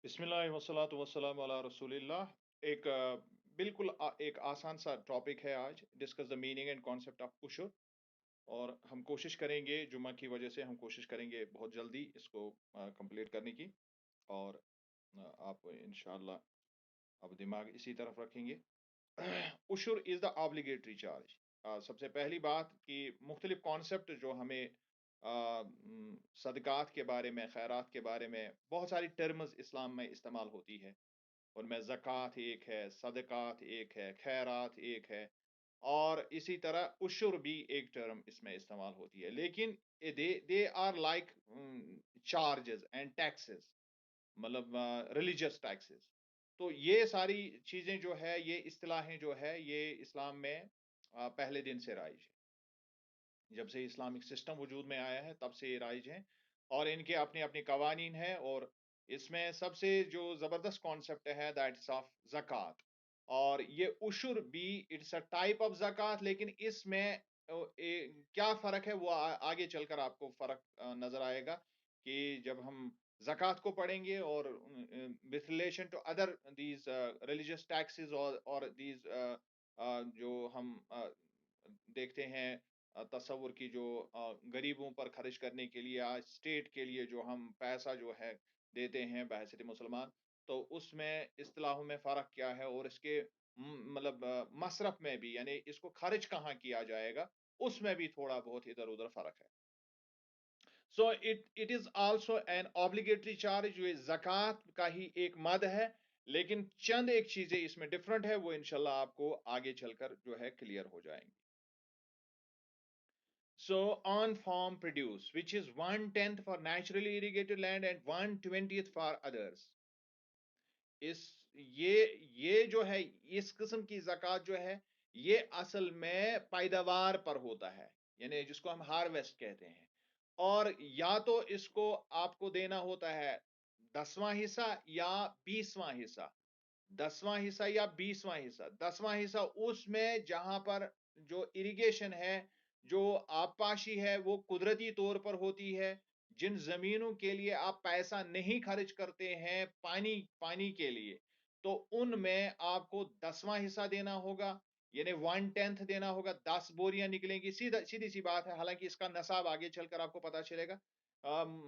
بسم اللہ والصلاۃ والسلام علی رسول اللہ۔ ایک بالکل ایک آسان سا ٹاپک ہے آج، discuss the meaning and concept of عشر۔ اور ہم کوشش کریں گے، جمعہ کی وجہ سے ہم کوشش کریں گے بہت جلدی اس کو کمپلیٹ کرنے کی۔ اور آپ انشاءاللہ اب دماغ اسی طرف رکھیں گے۔ عشر از دا آبلیگیٹری چارج۔ سب سے پہلی بات کہ مختلف کانسیپٹ جو ہمیں صدقات کے بارے میں، خیرات کے بارے میں بہت ساری ٹرمز اسلام میں استعمال ہوتی ہے۔ ان میں زکوٰۃ ایک ہے، صدقات ایک ہے، خیرات ایک ہے، اور اسی طرح عشر بھی ایک ٹرم اس میں استعمال ہوتی ہے۔ لیکن they are like charges and taxes, مطلب ریلیجس ٹیکسز۔ تو یہ ساری چیزیں جو ہے، یہ اصطلاحیں جو ہے، یہ اسلام میں پہلے دن سے رائج ہے۔ جب سے اسلامک سسٹم وجود میں آیا ہے تب سے یہ رائج ہیں، اور ان کے اپنے اپنے قوانین ہیں۔ اور اس میں سب سے جو زبردست کانسیپٹ ہے دیٹ از آف زکوٰۃ۔ اور یہ عشر بھی اٹس اے ٹائپ آف زکوٰۃ، لیکن اس میں کیا فرق ہے وہ آگے چل کر آپ کو فرق نظر آئے گا کہ جب ہم زکوٰۃ کو پڑھیں گے، اور with relation to other these religious taxes اور these جو ہم دیکھتے ہیں تصور کی، جو غریبوں پر خرچ کرنے کے لیے آج اسٹیٹ کے لیے جو ہم پیسہ جو ہے دیتے ہیں بحیثیت مسلمان، تو اس میں اصطلاحوں میں فرق کیا ہے، اور اس کے مطلب مصرف میں بھی، یعنی اس کو خرچ کہاں کیا جائے گا، اس میں بھی تھوڑا بہت ادھر ادھر فرق ہے۔ So it is also an obligatory charge, جو زکوٰۃ کا ہی ایک مد ہے، لیکن چند ایک چیزیں اس میں ڈفرنٹ ہے، وہ انشاءاللہ آپ کو آگے چل کر جو ہے کلیئر ہو جائیں گی۔ So on farm produce, which is 1/10 for naturally irrigated land and 1/20 for others. اس یہ جو ہے، اس قسم کی زکوٰۃ جو ہے، یہ اصل میں پیداوار پر ہوتا ہے، یعنی جس کو ہم ہارویسٹ کہتے ہیں۔ اور یا تو اس کو آپ کو دینا ہوتا ہے 10واں حصہ یا 20واں حصہ، 10واں حصہ یا 20واں حصہ۔ 10واں حصہ اس میں جہاں پر جو اریگیشن ہے، جو آبپاشی ہے، وہ قدرتی طور پر ہوتی ہے۔ جن زمینوں کے لیے آپ پیسہ نہیں خرچ کرتے ہیں پانی کے لیے، تو ان میں آپ کو 10واں حصہ دینا ہوگا، یعنی 1/10 دینا ہوگا۔ 10 بوریاں نکلیں گی، سیدھی سی بات ہے، حالانکہ اس کا نصاب آگے چل کر آپ کو پتا چلے گا،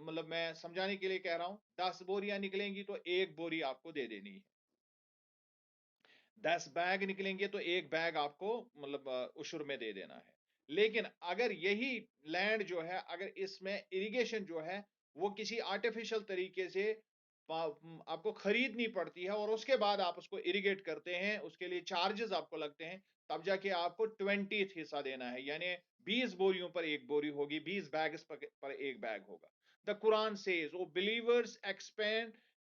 مطلب میں سمجھانے کے لیے کہہ رہا ہوں۔ 10 بوریاں نکلیں گی تو 1 بوری آپ کو دے دینی ہے۔ 10 بیگ نکلیں گے تو 1 بیگ آپ کو مطلب عشر میں دے دینا ہے۔ لیکن اگر یہی لینڈ جو ہے، اگر اس میں اریگیشن جو ہے وہ کسی آرٹیفیشل طریقے سے آپ کو خریدنی پڑتی ہے، اور اس کے بعد آپ اس کو اریگیٹ کرتے ہیں، اس کے لیے چارجز آپ کو لگتے ہیں، تب جا کے آپ کو 20th حصہ دینا ہے، یعنی 20 بوریوں پر 1 بوری ہوگی، 20 بیگز پر 1 بیگ ہوگا۔ The Quran says, "O believers,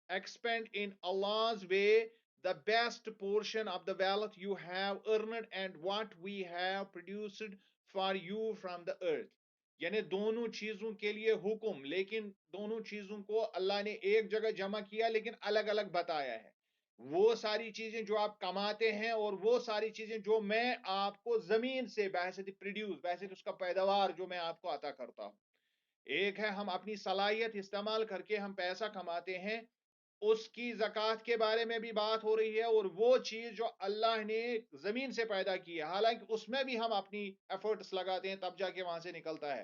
expend in Allah's way the best portion of the wealth you have earned and what we have produced for you from the earth." یعنی دونوں چیزوں کے لیے حکم، لیکن دونوں چیزوں کو اللہ نے ایک جگہ جمع کیا، لیکن الگ الگ بتایا ہے۔ وہ ساری چیزیں جو آپ کماتے ہیں، اور وہ ساری چیزیں جو میں آپ کو زمین سے بحیثیت اس کا پیداوار جو میں آپ کو عطا کرتا ہوں۔ ایک ہے ہم اپنی صلاحیت استعمال کر کے ہم پیسہ کماتے ہیں، اس کی زکوٰۃ کے بارے میں بھی بات ہو رہی ہے، اور وہ چیز جو اللہ نے زمین سے پیدا کی ہے، حالانکہ اس میں بھی ہم اپنی ایفرٹس لگاتے ہیں، تب جا کے وہاں سے نکلتا ہے۔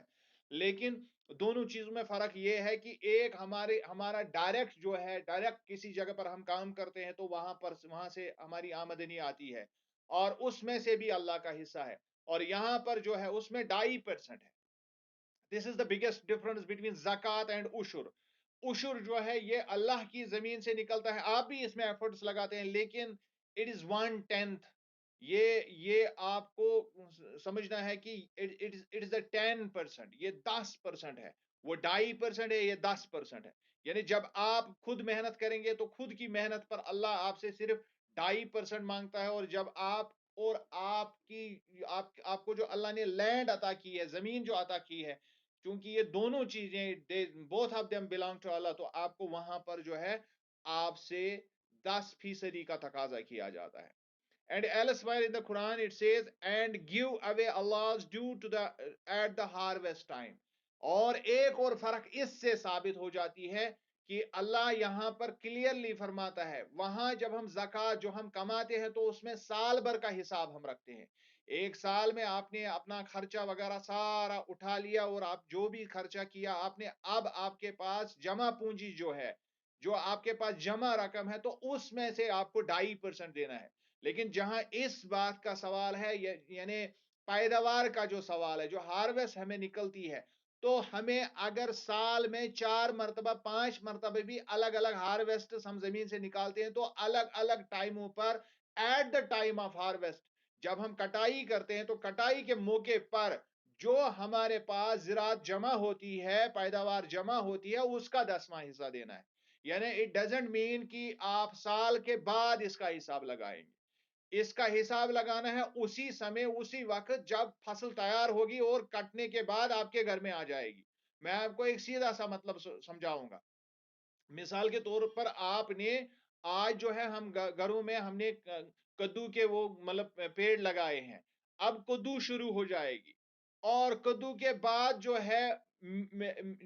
لیکن دونوں چیزوں میں فرق یہ ہے کہ ایک ہمارا ڈائریکٹ جو ہے، ڈائریکٹ کسی جگہ پر ہم کام کرتے ہیں تو وہاں سے ہماری آمدنی آتی ہے، اور اس میں سے بھی اللہ کا حصہ ہے۔ اور یہاں پر جو ہے اس میں 2.5% ہے۔ دس از دا بگیسٹ ڈفرنس بٹوین زکوٰۃ اینڈ عشر۔ عشر جو ہے یہ اللہ کی زمین سے نکلتا ہے، آپ بھی اس میں ایفرٹس لگاتے ہیں، لیکن اٹ از 1/10۔ یہ آپ کو سمجھنا ہے کہ اٹ از 10%، یہ 10% ہے۔ وہ 2.5% ہے، یہ 10% ہے۔ یعنی جب آپ خود محنت کریں گے تو خود کی محنت پر اللہ آپ سے صرف 2.5% مانگتا ہے، اور جب آپ کو جو اللہ نے لینڈ عطا کی ہے، زمین جو عطا کی ہے، چونکہ یہ دونوں چیزیں both of them belong to اللہ، تو آپ کو وہاں پر جو ہے آپ سے 10% کا تقاضا کیا جاتا ہے۔ And elsewhere in the Quran it says, "And give away Allah's due to at the harvest time." اور ایک اور فرق اس سے ثابت ہو جاتی ہے کہ اللہ یہاں پر کلیئرلی فرماتا ہے، وہاں جب ہم زکوٰۃ جو ہم کماتے ہیں تو اس میں سال بھر کا حساب ہم رکھتے ہیں. ایک سال میں آپ نے اپنا خرچہ وغیرہ سارا اٹھا لیا اور آپ جو بھی خرچہ کیا آپ نے، اب آپ کے پاس جمع پونجی جو ہے، جو آپ کے پاس جمع رقم ہے، تو اس میں سے آپ کو 2.5% دینا ہے. لیکن جہاں اس بات کا سوال ہے، یعنی پیداوار کا جو سوال ہے، جو ہارویسٹ ہمیں نکلتی ہے، تو ہمیں اگر سال میں 4 مرتبہ 5 مرتبہ بھی الگ الگ ہارویسٹ ہم زمین سے نکالتے ہیں، تو الگ الگ ٹائموں پر at the time of harvest جب ہم کٹائی کرتے ہیں تو کٹائی کے موقع پر جو ہمارے پاس زراعت جمع ہوتی ہے، پیداوار جمع ہوتی ہے، اس کا 10واں حصہ دینا ہے. یعنی اٹ ڈزنٹ مین کہ آپ سال کے بعد اس کا حساب لگائیں گے. اس کا حساب لگانا ہے اسی سمے اسی وقت جب فصل تیار ہوگی اور کٹنے کے بعد آپ کے گھر میں آ جائے گی. میں آپ کو ایک سیدھا سا مطلب سمجھاؤں گا. مثال کے طور پر آپ نے آج جو ہے ہم گھروں میں ہم نے کدو کے وہ مطلب پیڑ لگائے ہیں. اب کدو شروع ہو جائے گی اور کدو کے بعد جو ہے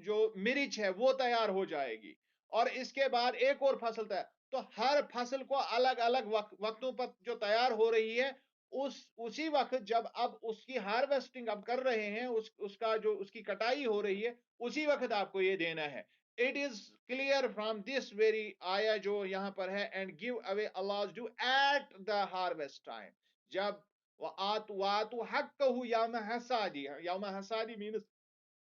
جو مرچ ہے وہ تیار ہو جائے گی اور اس کے بعد ایک اور فصل تیار. تو ہر فصل کو الگ الگ وقتوں پر جو تیار ہو رہی ہے، اسی وقت جب اب اس کی ہارویسٹنگ اب کر رہے ہیں، اس کا جو اس کی کٹائی ہو رہی ہے، اسی وقت آپ کو یہ دینا ہے. It is clear from this very آیا جو یہاں پر ہے and give away Allah's due at the harvest time. جب وَآتُوا حَقَّهُ يَوْمَ حَصَادِهِ، یوم حصادی means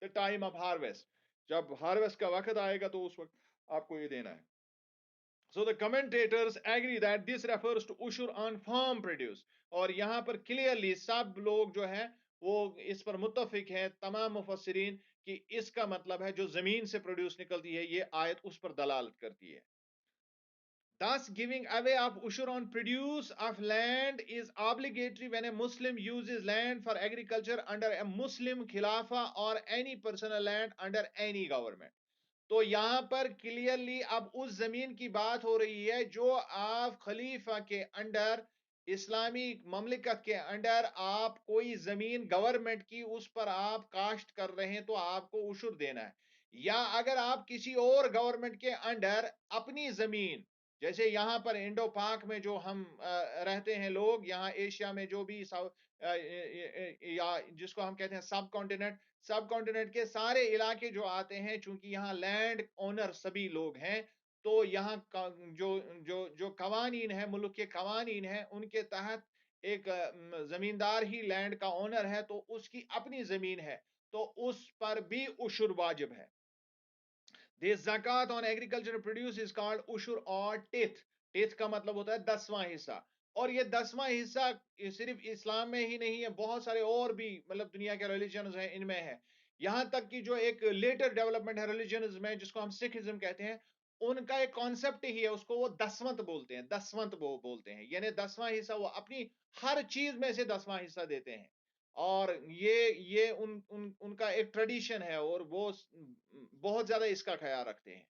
the time of harvest. جب ہارویسٹ کا وقت آئے گا تو اس وقت آپ کو یہ دینا ہے. So the commentators agree that this refers to ushur on farm produce. اور یہاں پر clearly سب لوگ جو ہیں وہ اس پر متفق ہیں، تمام مفسرین، کہ اس کا مطلب ہے جو زمین سے پروڈیوس نکلتی ہے، یہ آیت اس پر دلالت کرتی ہے. Thus, giving away of ushur on produce of land is obligatory when a Muslim uses land for agriculture under a Muslim Khilafah or any personal land under any government. تو یہاں پر کلیئرلی اب اس زمین کی بات ہو رہی ہے جو آپ خلیفہ کے انڈر، اسلامی مملکت کے انڈر آپ کوئی زمین گورنمنٹ کی اس پر آپ کاشت کر رہے ہیں تو آپ کو عشر دینا ہے. یا اگر آپ کسی اور گورنمنٹ کے انڈر اپنی زمین، جیسے یہاں پر انڈو پاک میں جو ہم رہتے ہیں لوگ، یہاں ایشیا میں جو بھی یا جس کو ہم کہتے ہیں سب کانٹیننٹ کے سارے علاقے جو آتے ہیں، چونکہ یہاں لینڈ اونر سبھی لوگ ہیں، تو یہاں جو قوانین ہیں، ملک کے قوانین ہیں، ان کے تحت ایک زمیندار ہی لینڈ کا اونر ہے تو اس کی اپنی زمین ہے تو اس پر بھی عشر واجب ہے. The zakat on agricultural produce is called ushur or tithe. Tithe کا مطلب ہوتا ہے 10واں حصہ. اور یہ 10واں حصہ صرف اسلام میں ہی نہیں ہے، بہت سارے اور بھی مطلب دنیا کے ریلیجنز ہیں ان میں ہے. یہاں تک کہ جو ایک لیٹر ڈیولپمنٹ ہے ریلیجنز میں، جس کو ہم سکھزم کہتے ہیں، ان کا ایک کانسیپٹ ہی ہے، اس کو وہ دسونت بولتے ہیں. دسونت وہ بولتے ہیں، یعنی 10واں حصہ وہ اپنی ہر چیز میں سے 10واں حصہ دیتے ہیں. اور یہ ان کا ایک ٹریڈیشن ہے اور وہ بہت زیادہ اس کا خیال رکھتے ہیں.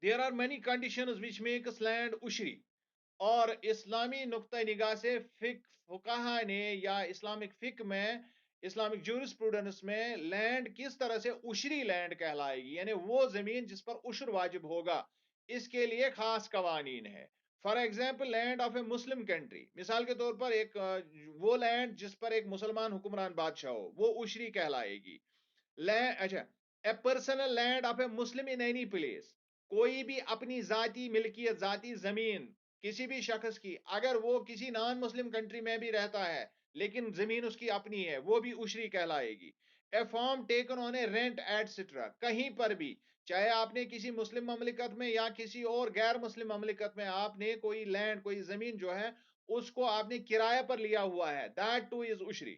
There are many conditions which makes land ushri. اور اسلامی نقطہ نگاہ سے فقہا نے یا اسلامک فقہ میں، اسلامک جورسپروڈنس میں لینڈ کس طرح سے عشری لینڈ کہلائے گی، یعنی وہ زمین جس پر عشر واجب ہوگا، اس کے لیے خاص قوانین ہے. For example land of a Muslim country, مثال کے طور پر ایک وہ لینڈ جس پر ایک مسلمان حکمران بادشاہ ہو، وہ عشری کہلائے گی. اچھا، a personal land of a Muslim in any place, کوئی بھی اپنی ذاتی ملکیت، ذاتی زمین کسی بھی شخص کی، اگر وہ کسی نان مسلم کنٹری میں بھی رہتا ہے لیکن زمین اس کی اپنی ہے، وہ بھی عشری کہلائے گی. A farm taken on a rent etcetera, کہیں پر بھی، چاہے آپ نے کسی مسلم مملکت میں یا کسی اور غیر مسلم مملکت میں آپ نے کوئی لینڈ، کوئی زمین جو ہے اس کو آپ نے کرایہ پر لیا ہوا ہے، that too is عشری.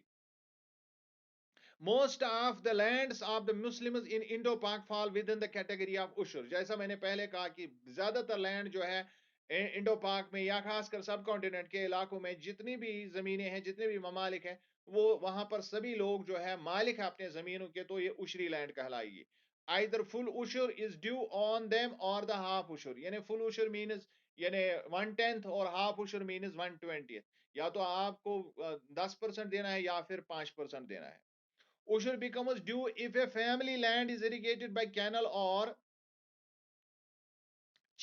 Most of the lands of the Muslims in Indo-Pak fall within the category of ushur. جیسا میں نے پہلے کہا کہ زیادہ تر لینڈ جو ہے انڈو پاک میں یا خاص کر سب کانٹیننٹ کے علاقوں میں جتنی بھی زمینیں ہیں، جتنے بھی ممالک ہیں، وہ وہاں پر سبھی لوگ جو ہے مالک ہیں اپنے زمینوں کے، تو یہ عشری لینڈ کہلائے گی. Either full ushur is due on them or the half ushur. یعنی full ushur means یعنی 1/10 اور half ushur means 1/20. یا تو آپ کو 10% دینا ہے یا پھر 5% دینا ہے. Ushur becomes due if a family land is irrigated by canal or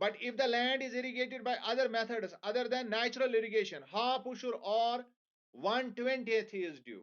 But if the land is irrigated by other methods other than natural irrigation, half ushur or 1/20 is due.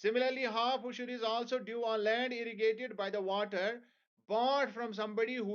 Similarly, half ushur is also due on land irrigated by the water bought from somebody who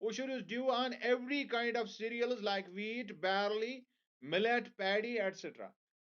Ushur is due on every kind of cereals like wheat, barley, millet, paddy, etc.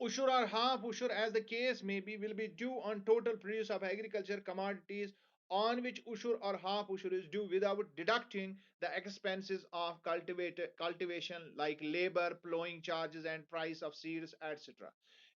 Ushur or half ushur, as the case may be, will be due on total produce of agriculture commodities on which ushur or half ushur is due without deducting the expenses of cultivation like labor, plowing charges and price of seeds etc.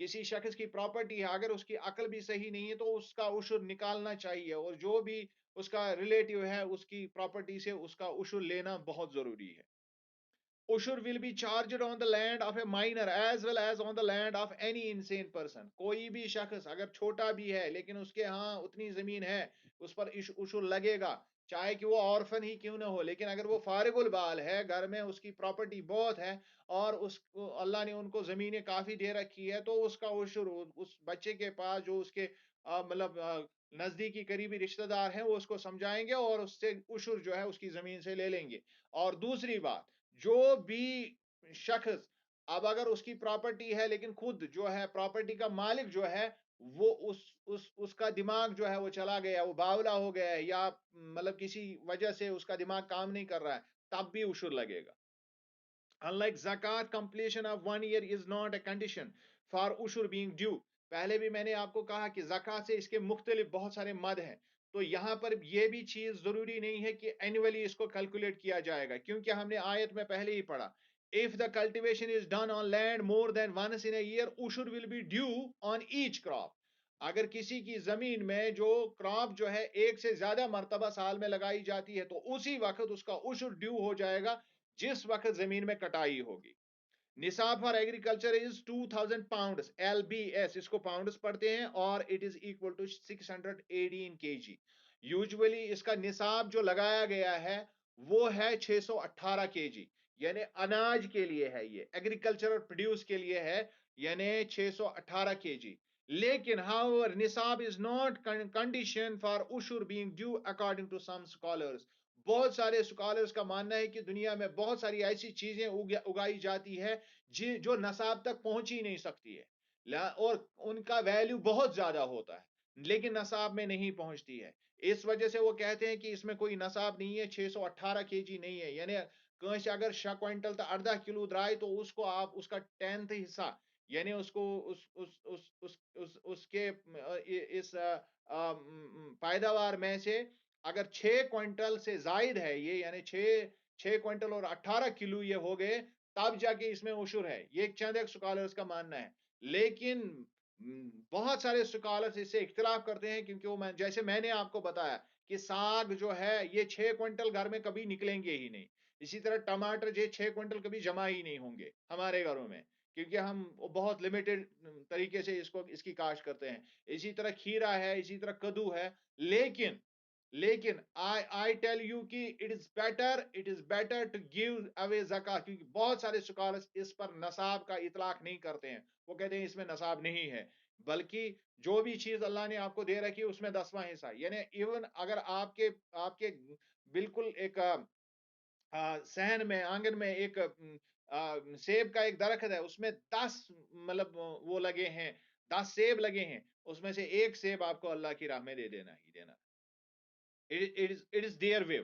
کسی شخص کی property ہے، اگر اس کی عقل بھی صحیح نہیں ہے تو اس کا عشر نکالنا چاہیے، اور جو بھی اس کا ریلیٹیو ہے اس کی پراپرٹی سے اس کا عشر لینا بہت ضروری ہے. Ushur will be charged on the land of a minor as well as on the land of any insane person. کوئی بھی شخص اگر چھوٹا بھی ہے لیکن اس کے ہاں اتنی زمین ہے، اس پر عشر لگے گا، چاہے کہ وہ آرفن ہی کیوں نہ ہو. لیکن اگر وہ فارغ البال ہے، گھر میں اس کی پراپرٹی بہت ہے اور اللہ نے ان کو زمینیں کافی دے رکھی ہے، تو اس کا عشر اس بچے کے پاس جو اس کے مطلب نزدیکی قریبی رشتہ دار ہیں، وہ اس کو سمجھائیں گے اور اس سے عشر جو ہے اس کی زمین سے لے لیں گے. اور دوسری بات، جو بھی شخص اب اگر اس کی پراپرٹی ہے لیکن خود جو ہے پراپرٹی کا مالک جو ہے وہ اس کا دماغ جو ہے وہ چلا گیا، وہ باولا ہو گیا ہے، یا مطلب کسی وجہ سے اس کا دماغ کام نہیں کر رہا ہے، تب بھی عشر لگے گا. Unlike zakat, completion of 1 year is not a condition for ushur being due. پہلے بھی میں نے آپ کو کہا کہ زکات سے اس کے مختلف بہت سارے مد ہیں، تو یہاں پر یہ بھی چیز ضروری نہیں ہے کہ اینولی اس کو کیلکولیٹ کیا جائے گا، کیونکہ ہم نے آیت میں پہلے ہی پڑھا if the cultivation is done on land more than once in a year ushur will be due on each crop. اگر کسی کی زمین میں جو کراپ جو ہے ایک سے زیادہ مرتبہ سال میں لگائی جاتی ہے تو اسی وقت اس کا عشر ڈیو ہو جائے گا جس وقت زمین میں کٹائی ہوگی. نصاب for agriculture is 2000 pounds LBS، اس کو پاؤنڈز پڑھتے ہیں، اور it is equal to 618 kg. Usually اس کا نصاب جو لگایا گیا ہے وہ ہے 618 kg، یعنی اناج کے لیے ہے، یہ ایگریکلچرل پروڈیوس کے لیے ہے، یعنی 618 kg. لیکن however نصاب is not condition for ushur being due according to some scholars. بہت سارے سکالرز کا ماننا ہے کہ دنیا میں بہت ساری ایسی چیزیں اگائی جاتی ہے جو نصاب تک پہنچ ہی نہیں سکتی ہے اور ان کا ویلیو بہت زیادہ ہوتا ہے لیکن نصاب میں نہیں پہنچتی ہے. اس وجہ سے وہ کہتے ہیں کہ اس میں کوئی نصاب نہیں ہے، 618 kg نہیں ہے. یعنی کانس اگر 6 کوئنٹل تا 18 کلو درائے تو اس کو آپ اس کا 10th حصہ، یعنی اس کو اس کے اس پیداوار میں سے اگر 6 کوئنٹل سے زائد ہے یہ، یعنی 6 کوئنٹل اور 18 کلو یہ ہو گئے، تب جا کے اس میں عشر ہے. یہ چند ایک سکالرز کا ماننا ہے، لیکن بہت سارے سکالرز اس سے اختلاف کرتے ہیں، کیونکہ وہ جیسے میں نے آپ کو بتایا کہ ساگ جو ہے یہ 6 کوئنٹل گھر میں کبھی نکلیں گے ہی نہیں. اسی طرح ٹماٹر یہ 6 کوئنٹل کبھی جمع ہی نہیں ہوں گے ہمارے گھروں میں، کیونکہ ہم بہت لمیٹڈ طریقے سے اس کی کاشت کرتے ہیں. اسی طرح کھیرا ہے، اسی طرح کدو ہے. لیکن I tell you کہ it is better to give away زکات، کیونکہ بہت سارے سکالرز اس پر نصاب کا اطلاق نہیں کرتے ہیں، وہ کہتے ہیں اس میں نصاب نہیں ہے، بلکہ جو بھی چیز اللہ نے آپ کو دے رکھی اس میں 10واں حصہ. یعنی ایون اگر آپ کے بالکل ایک صحن میں آنگن میں ایک سیب کا ایک درخت ہے، اس میں 10 مطلب وہ لگے ہیں، 10 سیب لگے ہیں، اس میں سے ایک سیب آپ کو اللہ کی راہ میں دے دینا ہی دینا. It is their way.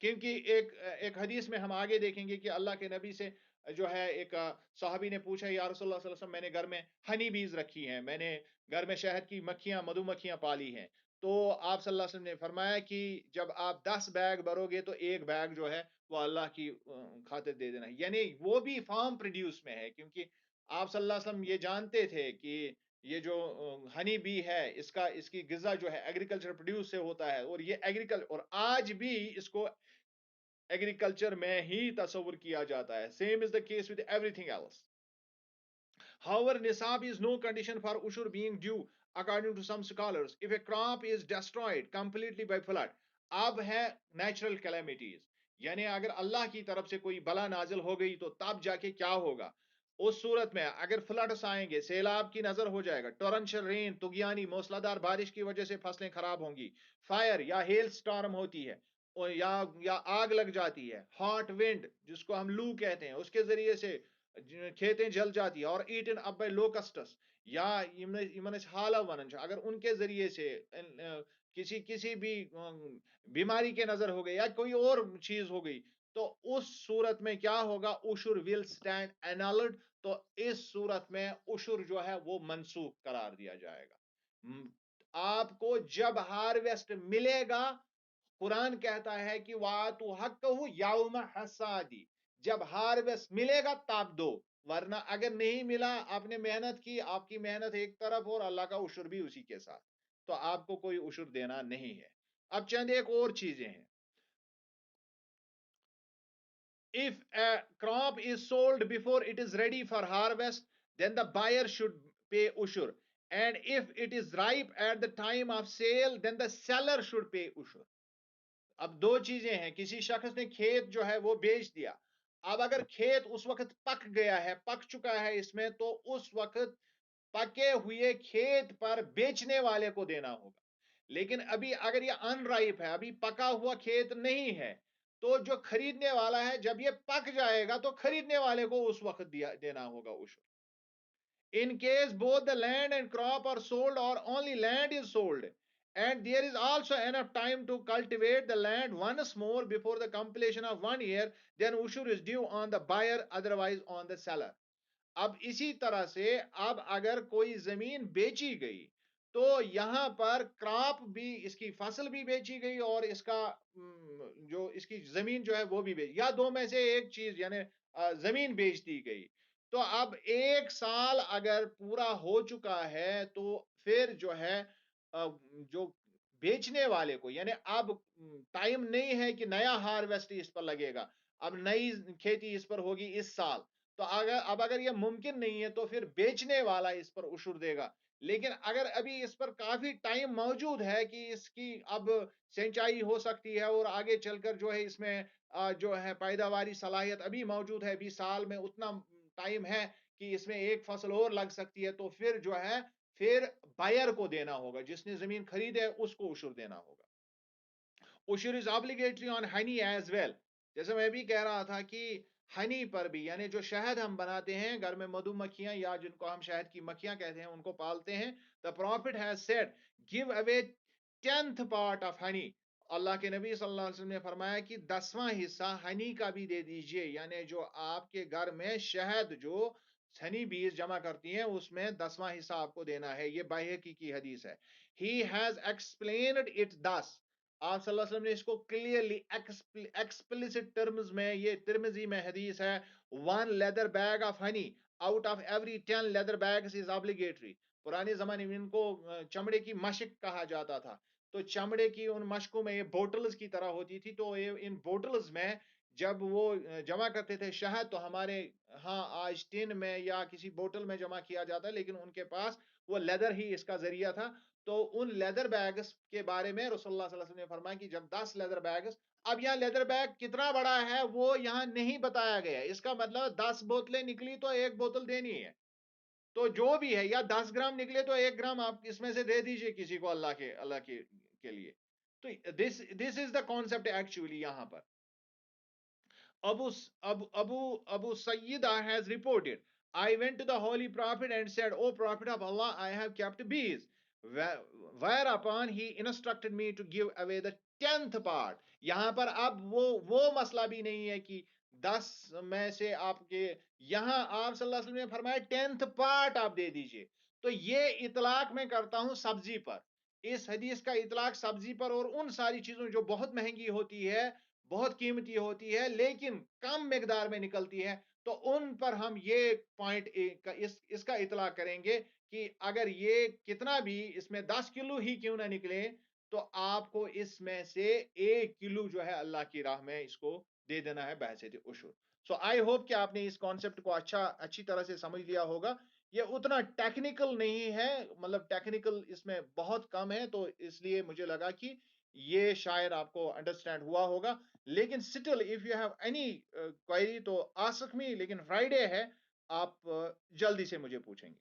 کیونکہ ایک حدیث میں ہم آگے دیکھیں گے کہ اللہ کے نبی سے جو ہے ایک صحابی نے پوچھا، یا رسول اللہ صلی اللہ علیہ وسلم میں نے گھر میں ہنی بیز رکھی ہیں، میں نے گھر میں شہد کی مکھیاں مدھو مکھیاں پالی ہیں، تو آپ صلی اللہ علیہ وسلم نے فرمایا کہ جب آپ 10 بیگ بھرو گے تو ایک بیگ جو ہے وہ اللہ کی خاطر دے دینا. یعنی وہ بھی فارم پروڈیوس میں ہے، کیونکہ آپ صلی اللہ علیہ وسلم یہ جانتے تھے کہ یہ جو ہنی بی ہے اس کی غذا جو ہے ایگریکلچر پروڈیوس سے ہوتا ہے، اور یہ ایگریکلچر، اور آج بھی اس کو ایگریکلچر میں ہی تصور کیا جاتا ہے. Same as the case with every thing else. However, nisab is no condition for ushur being due according to some scholars. If a crop is destroyed completely by flood, اب ہے نیچرل کیلیمیٹیز، یعنی اگر اللہ کی طرف سے کوئی بلا نازل ہو گئی تو تب جا کے کیا ہوگا. اس صورت میں اگر فلڈس آئیں گے، سیلاب کی نظر ہو جائے گا، ٹورنشل رین طغیانی موسلادھار بارش کی وجہ سے فصلیں خراب ہوں گی، فائر یا ہیل سٹارم ہوتی ہے، یا آگ لگ جاتی ہے، ہاٹ ونڈ جس کو ہم لو کہتے ہیں اس کے ذریعے سے کھیتیں جل جاتی ہے، اور ایٹن اپ بائی لوکسٹس، یا حالہ وننج اگر ان کے ذریعے سے کسی بھی بیماری کے نظر ہو گئی یا کوئی اور چیز ہو گئی، تو اس صورت میں کیا ہوگا، عشر ول سٹینڈ اینالڈ. تو اس صورت میں عشر جو ہے وہ منسوخ قرار دیا جائے گا. آپ کو جب ہارویسٹ ملے گا، قرآن کہتا ہے کہ وَآتُوا حَقَّهُ یَوْمَ حَصَادِ، جب ہارویسٹ ملے گا تب دو. ورنہ اگر نہیں ملا، آپ نے محنت کی، آپ کی محنت ایک طرف اور اللہ کا عشر بھی اسی کے ساتھ، تو آپ کو کوئی عشر دینا نہیں ہے۔ اب چند ایک اور چیزیں ہیں. If a crop is sold before it is ready for harvest, then the buyer should pay ushur. And if it is ripe at the time of sale, then the seller should pay ushur. اب دو چیزیں ہیں، کسی شخص نے کھیت جو ہے وہ بیچ دیا، اب اگر کھیت اس وقت پک گیا ہے، پک چکا ہے اس میں، تو اس وقت پکے ہوئے کھیت پر بیچنے والے کو دینا ہوگا۔ لیکن ابھی اگر یہ ان رائپ ہے، ابھی پکا ہوا کھیت نہیں ہے، تو جو خریدنے والا ہے جب یہ پک جائے گا تو خریدنے والے کو اس وقت دینا ہوگا عشر۔ In case both the land and crop are sold or only land is sold, and there is also enough time to cultivate the land once more before the completion of 1 year, then ushur is due on the buyer, otherwise on the seller. اب اسی طرح سے اب اگر کوئی زمین بیچی گئی تو یہاں پر کراپ بھی، اس کی فصل بھی بیچی گئی اور اس کا جو اس کی زمین جو ہے وہ بھی بیچ، یا دو میں سے ایک چیز یعنی زمین بیچ دی گئی، تو اب 1 سال اگر پورا ہو چکا ہے تو پھر جو ہے جو بیچنے والے کو، یعنی اب ٹائم نہیں ہے کہ نیا ہارویسٹ اس پر لگے گا، اب نئی کھیتی اس پر ہوگی اس سال، تو اگر یہ ممکن نہیں ہے تو پھر بیچنے والا اس پر عشر دے گا۔ لیکن اگر ابھی اس پر کافی ٹائم موجود ہے کہ اس کی اب سینچائی ہو سکتی ہے اور آگے چل کر جو ہے اس میں جو ہے پیداواری صلاحیت ابھی موجود ہے، 20 سال میں اتنا ٹائم ہے کہ اس میں ایک فصل اور لگ سکتی ہے، تو پھر جو ہے پھر بائر کو دینا ہوگا، جس نے زمین خریدے اس کو عشر دینا ہوگا۔ عشر از obligatory on honey as well. جیسے میں بھی کہہ رہا تھا کہ ہنی پر بھی، یعنی جو شہد ہم بناتے ہیں گھر میں، مدھو مکھیاں یا جن کو ہم شہد کی مکھیاں کہتے ہیں ان کو پالتے ہیں، the prophet has said give away 10th part of honey. اللہ کے نبی صلی اللہ علیہ وسلم نے فرمایا کہ 10واں حصہ ہنی کا بھی دے دیجئے، یعنی جو آپ کے گھر میں شہد جو ہنی بیز جمع کرتی ہیں اس میں 10واں حصہ آپ کو دینا ہے۔ یہ بائحقی کی حدیث ہے۔ He has explained it thus. آپ صلی اللہ علیہ وسلم نے اس کو کلیئرلی ایکسپلسٹ ٹرمز میں، یہ ترمذی میں حدیث ہے، 1 leather bag of honey out of every 10 leather bags is obligatory. پرانے زمانے میں ان کو چمڑے کی مشک کہا جاتا تھا، تو چمڑے کی ان مشکوں میں یہ بوٹلز کی طرح ہوتی تھی، تو ان بوٹلز میں جب وہ جمع کرتے تھے شہد، تو ہمارے ہاں آج ٹین میں یا کسی بوٹل میں جمع کیا جاتا ہے، لیکن ان کے پاس وہ لیدر ہی اس کا ذریعہ تھا، تو ان لیدر بیگز کے بارے میں رسول اللہ صلی اللہ علیہ وسلم نے فرمایا کہ جب 10 لیدر بیگز، اب یہاں لیدر بیگ کتنا بڑا ہے وہ یہاں نہیں بتایا گیا، اس کا مطلب 10 بوتلیں نکلی تو ایک بوتل دینی ہے، تو جو بھی ہے، یا 10 گرام نکلے تو 1 گرام آپ اس میں سے دے دیجئے کسی کو اللہ کے لیے۔ تو دس از دا کانسیپٹ ایکچولی یہاں پر۔ Abu Sayyidah has reported, I went to the Holy Prophet and said, O Prophet of Allah, I have kept bees. Whereupon he instructed me to give away the 10th part. یہاں پر اب وہ مسئلہ بھی نہیں ہے کہ 10 میں سے آپ کے، یہاں آپ صلی اللہ علیہ وسلم نے فرمایا 10th پارٹ آپ دے دیجئے، تو یہ اطلاق میں کرتا ہوں سبزی پر، اس حدیث کا اطلاق سبزی پر اور ان ساری چیزوں جو بہت مہنگی ہوتی ہے، بہت قیمتی ہوتی ہے لیکن کم مقدار میں نکلتی ہے، تو ان پر ہم یہ پوائنٹ اس کا اطلاق کریں گے کہ اگر یہ کتنا بھی اس میں 10 کلو ہی کیوں نہ نکلے، تو آپ کو اس میں سے 1 کلو جو ہے اللہ کی راہ میں اس کو دے دینا ہے بحیثیت عشر۔ سو آئی ہوپ کہ آپ نے اس کانسیپٹ کو اچھی طرح سے سمجھ لیا ہوگا۔ یہ اتنا ٹیکنیکل نہیں ہے، مطلب ٹیکنیکل اس میں بہت کم ہے، تو اس لیے مجھے لگا کہ یہ شاید آپ کو انڈرسٹینڈ ہوا ہوگا، لیکن still if you have any query تو آسک می، لیکن فرائیڈے ہے، آپ جلدی سے مجھے پوچھیں گے۔